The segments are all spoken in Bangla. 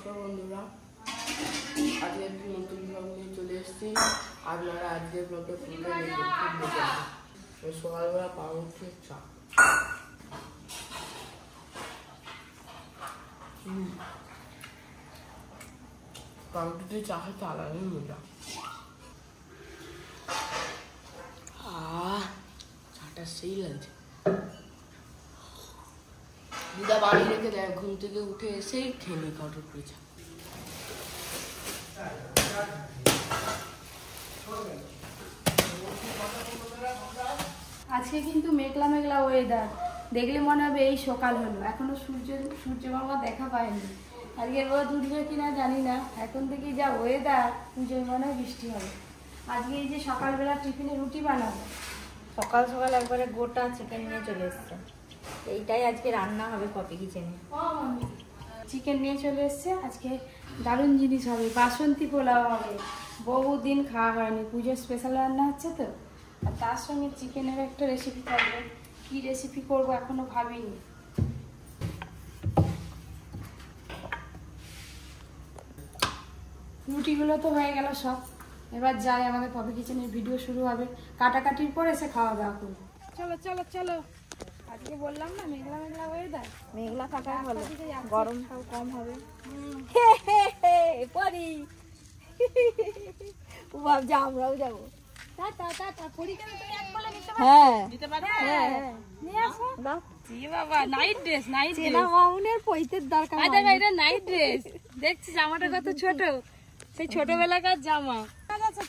নমস্কার বন্ধুরা, আজকে একটি নতুন ব্লগ নিয়ে চলে এসেছি। আপনারা আজকের ব্লগে সকালবেলা পাউরুটির চা। পাউরুটির চা খেতে আলাদাই মজা। চাটা সেই লাগছে। দিদা বাড়ি রেখে দেয়, ঘুম থেকে উঠে এসেই খেয়ে নিই কাউটের করে চা। আজকে কিন্তু মেঘলা মেঘলা ওয়েদার, দেখলে মনে হবে এই সকাল হলো, এখনো সূর্য মামা দেখা পায়নি। আজকে রোদ উঠবে কিনা জানি না, এখন থেকে যা ওয়েদার পুজোয় মনে হয় বৃষ্টি হবে। আজকে এই যে সকালবেলা টিফিনে রুটি বানাবো, সকাল সকাল একবারে গোটা চিকেন নিয়ে চলে এসছে। এইটাই আজকে রান্না হবে কপি কিচেনে। চিকেন নিয়ে চলে এসছে, আজকে দারুণ জিনিস হবে, বাসন্তী পোলাও হবে। বহুদিন খাওয়া হয়নি, পুজোর স্পেশাল রান্না হচ্ছে তো, আর তার সঙ্গে চিকেনের একটা রেসিপি থাকবে। কি রেসিপি করব এখনো ভাবিনি। রুটিগুলো তো হয়ে গেল সব, এবার যাই আমাদের কপি কিচেনের ভিডিও শুরু হবে। কাটাকাটির পর এসে খাওয়া দাওয়া করবো। চলো চলো চলো, আজকে বললাম না মেঘলা মেঘলা ওয়েদার, মেঘলা থাকা হলো, গরমটাও কম হবে। পরি ও ভাবছে আমরাও যাবো। দেখছি জামাটা কত ছোট, সেই ছোটবেলাকার জামা।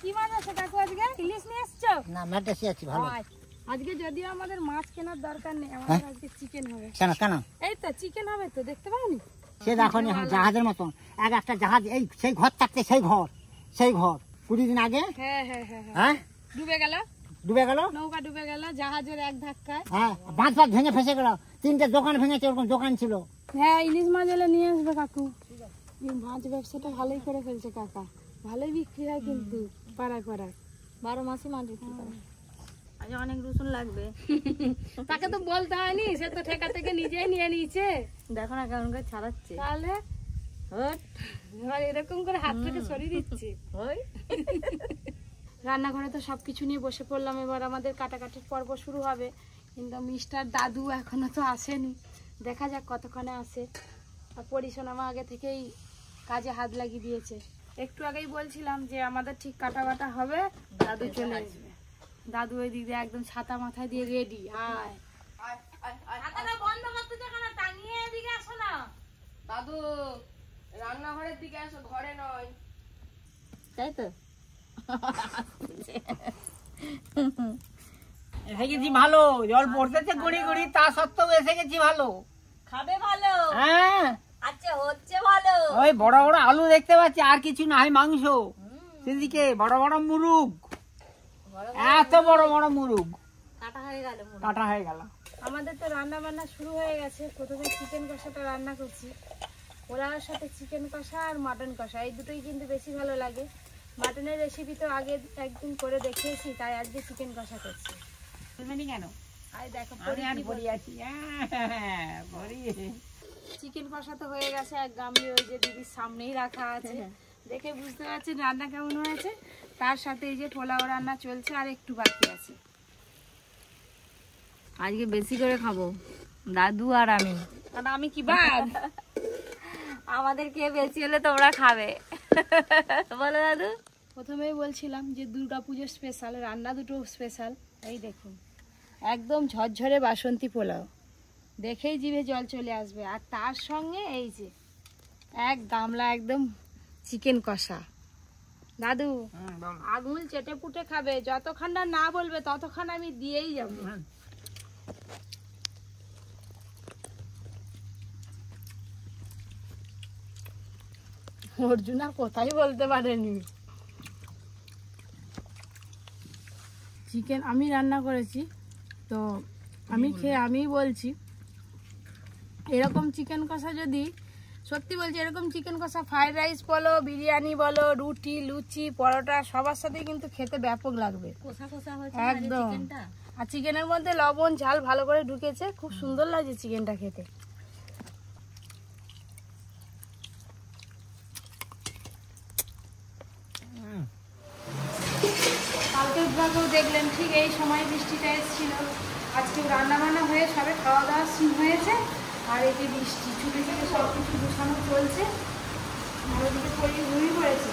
কি মাছ আছে কাকু আজকে? ইলিশ নিয়ে এসছো? না, মাছ আছে ভালো। আজকে যদিও আমাদের মাছ কেনার দরকার নেই, আমাদের আজকে চিকেন হবে। কেন কেন? এই তো চিকেন হবে, তো দেখতে পাওনি? সে দেখো জাহাজের মতন একটা জাহাজ, এই সেই ঘর থাকতে সেই ঘর 20 দিন আগে হ্যাঁ ডুবে গেল, নৌকা ডুবে গেল জাহাজের এক ধাক্কায়। হ্যাঁ, বাঁধ ভেঙে ফেসে গেল, 3টে দোকান ভেঙেছে, ওরকম দোকান ছিল। হ্যাঁ, ইলিশ মাছ এলে নিয়ে আসবে কাকু। মাছ ব্যবসাটা ভালোই করে ফেলছে কাকা, ভালোই বিক্রি হয় কিন্তু পাড়ায় 12 মাসই মাছ বিক্রি করে। আজ অনেক রসুন লাগবে। তাকে তো বলতে হয়নি, সে তো ঠেকা থেকে নিজেই নিয়ে নিয়েছে। দেখো না কেমন করে ছাড়াচ্ছে, তাহলে এরকম করে হাত থেকে সরিয়ে দিচ্ছে। রান্নাঘরে তো সবকিছু নিয়ে বসে পড়লাম, এবার আমাদের কাটাকাটির পর্ব শুরু হবে। কিন্তু মিস্টার দাদু এখনো তো আসেনি, দেখা যাক কতক্ষণে আসে। আর পরিশোনামা আগে থেকেই কাজে হাত লাগিয়ে দিয়েছে। একটু আগেই বলছিলাম যে আমাদের ঠিক কাটা বাটা হবে, দাদু চলে আসবে। দাদু ওই দিক দিয়ে একদম ছাতা মাথায় দিয়ে রেডি। বন্ধ করতে না, টাঙিয়ে এদিকে আসো না দাদু, রান্নাঘরের দিকে আসো, ঘরে নয়। তাই তো এসে গেছি ভালো, জল পড়তেছে গুড়ি গুড়ি, তা সত্ত্বেও এসে গেছি ভালো। খাবে ভালো? হ্যাঁ, আচ্ছা হচ্ছে ভালো। ওই বড় বড় আলু দেখতে পাচ্ছি, আর কিছু নাই, মাংস। সেদিকে বড় বড় মুরুগ, এত বড় বড় মুরুগ কাটা হয়ে গেল। আমাদের তো রান্না বান্না শুরু হয়ে গেছে। প্রথমে চিকেন কষাটা রান্না করছি, পোলাওর সাথে চিকেন কষা আর মাটন কষা, এই দুটোই কিন্তু বেশি ভালো লাগে। মাটনের রেসিপি তো আগে একদিন করে দেখিয়েছি, তাই আজকে চিকেন কষা করছি। কেন? আর দেখো চিকেন কষা তো হয়ে গেছে, এক গামলি ওই যে দিদির সামনেই রাখা আছে, দেখে বুঝতে পারছেন রান্না কেমন হয়েছে। তার সাথে এই যে পোলাও রান্না চলছে, আর একটু বাকি আছে। আজকে বেশি করে খাবো দাদু আর আমি। আর আমি কি বাদ? আমাদের কে বেশি হলে তোমরা খাবে বলো দাদু। প্রথমেই বলছিলাম যে দুর্গাপুজোর স্পেশাল রান্না দুটো স্পেশাল। এই দেখুন একদম ঝরঝরে বাসন্তী পোলাও, দেখেই জিভে জল চলে আসবে। আর তার সঙ্গে এই যে এক গামলা একদম চিকেন কষা। দাদু আঙুল চেটে পুটে খাবে, যতক্ষণ না বলবে ততক্ষণ আমি দিয়েই যাবো। অর্জুন আর কোথায় বলতে পারেনি। চিকেন আমি রান্না করেছি তো আমি খেয়ে আমিই বলছি, এরকম চিকেন কষা যদি সত্যি বলছি, এরকম চিকেন কষা ফ্রাইড রাইস বলো, বিরিয়ানি বলো, রুটি লুচি পরোটা সবার সাথে কিন্তু খেতে ব্যাপক লাগবে। একদম। আর চিকেনের মধ্যে লবণ ঝাল ভালো করে ঢুকেছে, খুব সুন্দর লাগছে চিকেনটা খেতে। আগেও দেখলেন ঠিক এই সময় বৃষ্টিটা এসেছিল। আজকে রান্নাবান্না হয়ে সবে খাওয়া দাওয়া শুরু হয়েছে, আর এই যে বৃষ্টি চুলি থেকে সব কিছু গুছানো চলছে। ওদিকে পরি ঘুমিয়ে পড়েছে,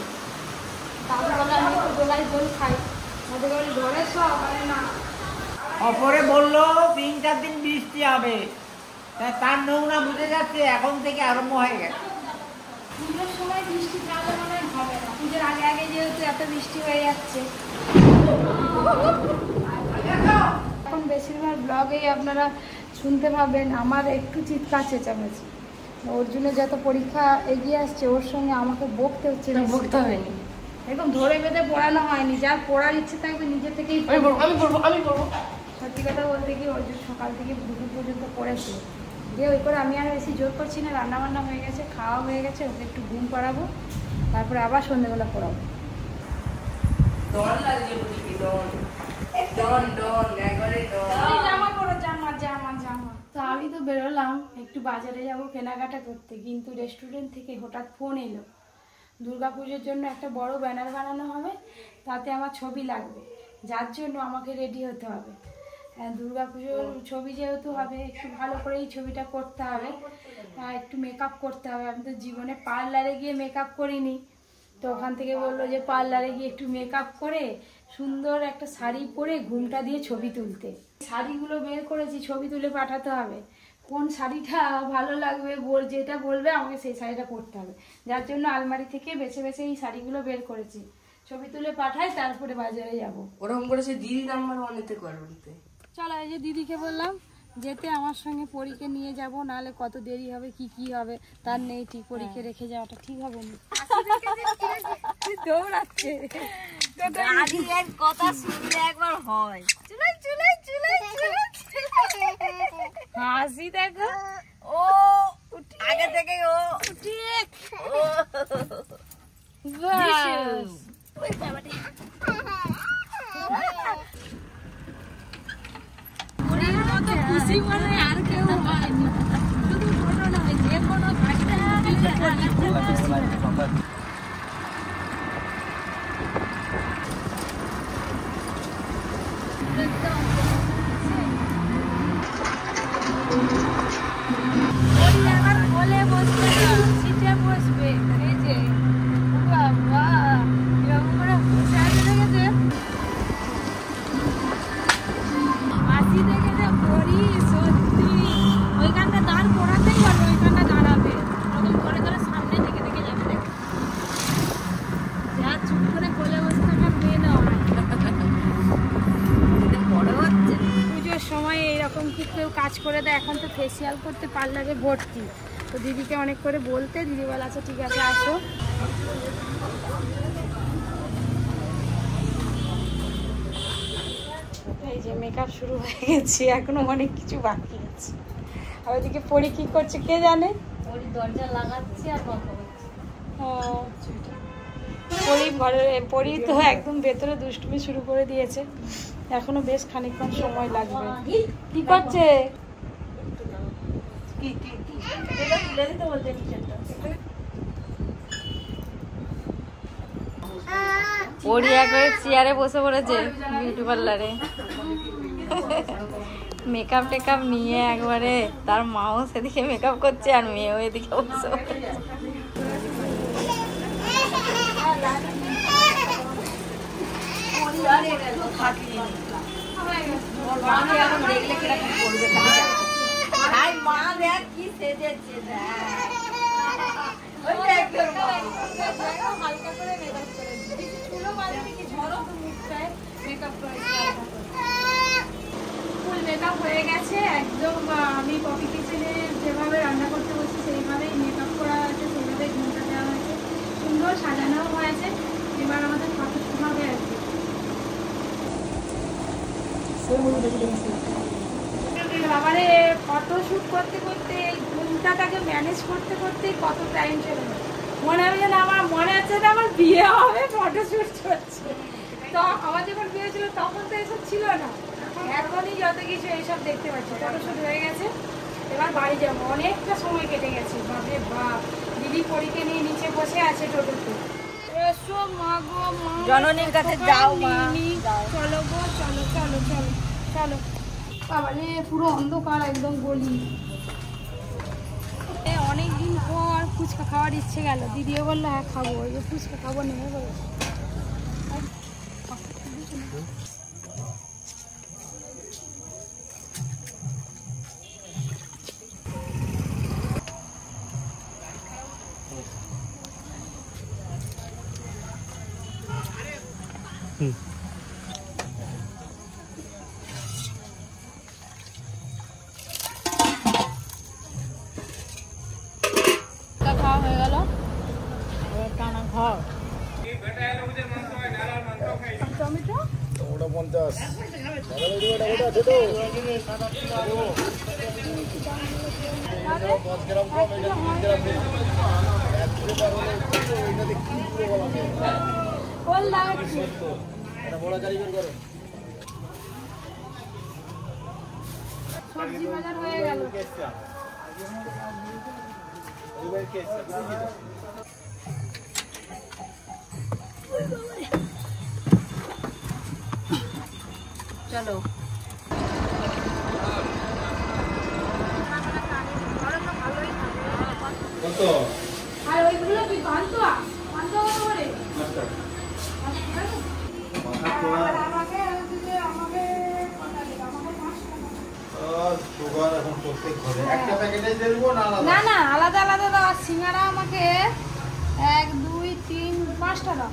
তারপর বলে আমি একটু গোলায় জল খাই, ওদের বলি ঘরে সব মানে না। অপরে বললো 3-4 দিন বৃষ্টি হবে, তার নৌনা বুঝে যাচ্ছে এখন থেকে আরম্ভ হয়ে গেছে। পুজোর সময় বৃষ্টি তাহলে মনে হয় হবে না, পুজোর আগে আগে যেহেতু এত বৃষ্টি হয়ে যাচ্ছে। এখন বেশিরভাগ ব্লগেই আপনারা শুনতে পাবেন আমার একটু চিৎকার চেঁচামেচি। অর্জুনের যত পরীক্ষা এগিয়ে আসছে ওর সঙ্গে আমাকে বকতে হচ্ছে। বকতে হয়নি, একদম ধরে বেঁধে পড়ানো হয়নি, যার পড়ার ইচ্ছে থাকবে নিজে থেকেই আমি পড়বো। সত্যি কথা বলতে কি অর্জুন সকাল থেকে দুপুর পর্যন্ত পড়েছে, দিয়ে ওই করে আমি আর বেশি জোর করছি না। রান্নাবান্না হয়ে গেছে, খাওয়া হয়ে গেছে, ওকে একটু ঘুম পাড়াবো, তারপরে আবার সন্ধ্যেবেলা পড়াবো। তো আমি তো বেরোলাম একটু বাজারে যাব কেনাকাটা করতে, কিন্তু রেস্টুরেন্ট থেকে হঠাৎ ফোন এলো দুর্গাপুজোর জন্য একটা বড় ব্যানার বানানো হবে, তাতে আমার ছবি লাগবে, যার জন্য আমাকে রেডি হতে হবে। দুর্গাপুজোর ছবি যেহেতু হবে একটু ভালো করেই ছবিটা করতে হবে, একটু মেকআপ করতে হবে। আমি তো জীবনে পার্লারে গিয়ে মেকআপ করিনি, তো ওখান থেকে বললো যে পার্লারে গিয়ে একটু মেকআপ করে সুন্দর একটা শাড়ি পরে ঘুমটা দিয়ে ছবি তুলতে। শাড়িগুলো বের করেছি, ছবি তুলে পাঠাতে হবে। কোন শাড়িটা ভালো লাগবে যেটা বলবে আমাকে সেই শাড়িটা পরতে হবে, যার জন্য আলমারি থেকে বেছে বেছে এই শাড়িগুলো বের করেছি, ছবি তুলে পাঠাই, তারপরে বাজারে যাব। ওরকম করেছে দিদি নাম্বার 1-তে করতে। চলো এই যে দিদিকে বললাম যেতে আমার সঙ্গে পরীকে নিয়ে যাব, নাহলে কত দেরি হবে কি কি হবে তার নেই ঠিক, পরীকে রেখে যাওয়াটা ঠিক হবে না। দৌড়াচ্ছে কথা শুনলে একবার হয়। হাসি দেখো, ও আগে থেকে ও ঠিক খুশি মনে আর কেউ হয়নি, শুধু কোনো নয় যে কোনো বলে বসবে না, সিটে বসবে। এই যে বাবা এরকম করে বসে আছে দেখেছে, হাসি দেখেছে পরি সত্যি ওইখানটা দাঁড় পড়াতেই পারবে, ওইখানটা দাঁড়াবে ওরকম করে করে সামনে দেখে দেখে যাবে। যা চুপ করে কোলে বসে থাকার মেয়ে না বড় হচ্ছে। পুজোর সময় এইরকম কি কেউ কাজ করে দেয়? এখন তো ফেসিয়াল করতে পার্লারে ভর্তি, তো দিদিকে অনেক করে বলতে দিদি বলে আচ্ছা ঠিক আছে আসো। এই যে মেকআপ শুরু হয়ে গেছে, এখনো অনেক কিছু বাকি আছে। আর ওইদিকে পরি কি করছে কে জানে, ওই দরজা লাগাচ্ছে আর কথা বলছে। পরি ঘরে, পরি তো একদম ভেতরে দুষ্টুমি শুরু করে দিয়েছে, এখনো বেশ খানিকক্ষণ সময় লাগবে। কি করছে? পড়িয়া করে চেয়ারে বসে পড়েছে বিউটি পার্লারে, মেকআপ টেকআপ নিয়ে একবারে। তার মাও সেদিকে মেকআপ করছে আর মেয়েও এদিকে বসে পড়েছে। মা দেখ কি সেজেছে, হালকা করে মেকআপ করেছি, কিছু চুলো মাঝে কি ঝড়ো তো মুখটায় মেকআপ করেছি, ফুল মেকআপ হয়ে গেছে একদম। আমি কফি কিচেনে যেভাবে রান্না করতে বসছি সেইভাবেই মেকআপ করা আছে, সেইভাবে ঘুমটা দেওয়া হয়েছে, সুন্দর সাজানোও হয়েছে। এবার আমাদের ফটোশুট হবে আর কি। আবারে ফটোশুট করতে করতে এই ঘুমটাকে ম্যানেজ করতে করতে কত টাইম চলে যায়, মনে হবে যেন আমার মনে হচ্ছে যে আমার বিয়ে হবে, ফটোশুট চলছে। তো আমার যখন বিয়ে ছিল তখন তো এসব ছিল না, এখনই যত কিছু এইসব দেখতে পাচ্ছি। ফটোশুট হয়ে গেছে, এবার বাড়ি যাবো, অনেকটা সময় কেটে গেছে। বাপরে বাপ, দিদি পরীকে নিয়ে নিচে বসে আছে টোটোতে। এসো মা গো মা, জননীর কাছে যাও মা, যাও। চলো গো চলো চলো চলো চলো। বাবা রে পুরো অন্ধকার একদম গলি। অনেক দিন পর ফুচকা খাওয়ার ইচ্ছে গেল, দিদিও বললো হ্যাঁ খাবো, ওই যে ফুচকা খাবো নেমে বলেছে। খাওয়া হয়ে গেল, টানা ঘর। টমেটো ওটা 50 5 গ্রাম কম, এটা 3 গ্রাম বেশি। এক কিলো পার হলে এটাতে কি কিলো বলা যায়? কোল লাগাচ্ছি। এটা বড় গাড়ি বের করো। সবজি বাজার হয়ে গেল। চলো কত? আর ওইগুলো তুই পান্তুয়া কত করে? সুগার এখন প্রত্যেক ঘরে একটা প্যাকেটে দেবো না আলাদা? না না আলাদা আলাদা দাও। আর সিঙ্গারা আমাকে 1 2 3 5টা দাও।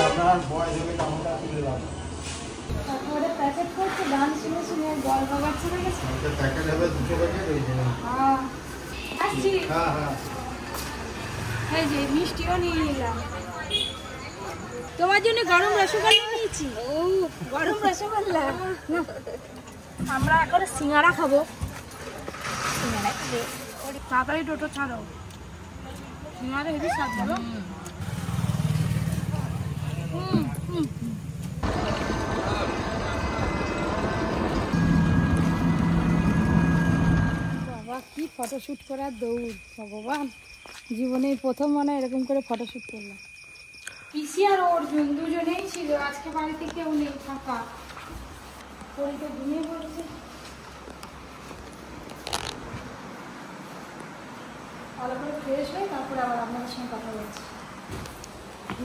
আপনার বয়স হবে টাকাটা তুলে দাও। তারপরে প্যাকেট করছে, গান শুনে শুনে গল্প বাচ্চা হয়ে গেছে। আমাদের প্যাকেট হবে 200 প্যাকেট হয়েছে। হ্যাঁ আসছি। হ্যাঁ হ্যাঁ, এই যে মিষ্টিও নিয়ে নিলাম, তোমার জন্য গরম রসগোল্লা নিয়েছি। ও গরম রসগোল্লা। আমরা এখন সিঙ্গারা খাবো। তাড়াতাড়ি টোটো ছাড়ো, সিঙ্গারা হেবি স্বাদ বলো। বাবা কি ফটোশুট করার দৌড়, ভগবান জীবনে প্রথম মনে হয় এরকম করে ফটোশুট করলাম। পিসি আর অর্জুন দুজনেই ছিল, আজকে বাড়িতে কেউ নেই, ফাঁকা। পরীতে ঘুমিয়ে পড়েছে। ভালো করে ফ্রেশ হয়ে তারপরে আবার আপনাদের সঙ্গে কথা বলছি।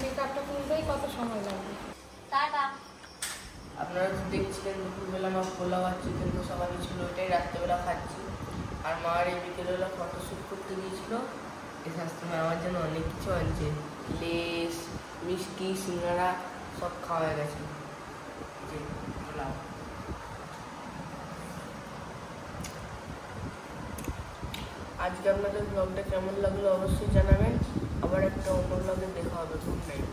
মেকআপটা তুলতেই কত সময় লাগবে। টাটা। আপনারা তো দেখছিলেন দুপুরবেলা আমার পোলাও আর চিকেন কষা বানিয়েছিল, ওটাই রাত্রেবেলা খাচ্ছি। আর মা আর এই বিকেলবেলা ফটোশ্যুট করতে গিয়েছিল। এই শাস্ত্রমে আমার জন্য অনেক কিছু আনছে, লেস মিষ্টি সিঙ্গারা সব খাওয়া হয়ে গেছে। যে পোলাও আজকে আপনাদের ব্লগটা কেমন লাগলো অবশ্যই জানাবেন। আবার একটা অন্য ব্লগে দেখা হবে। Good night.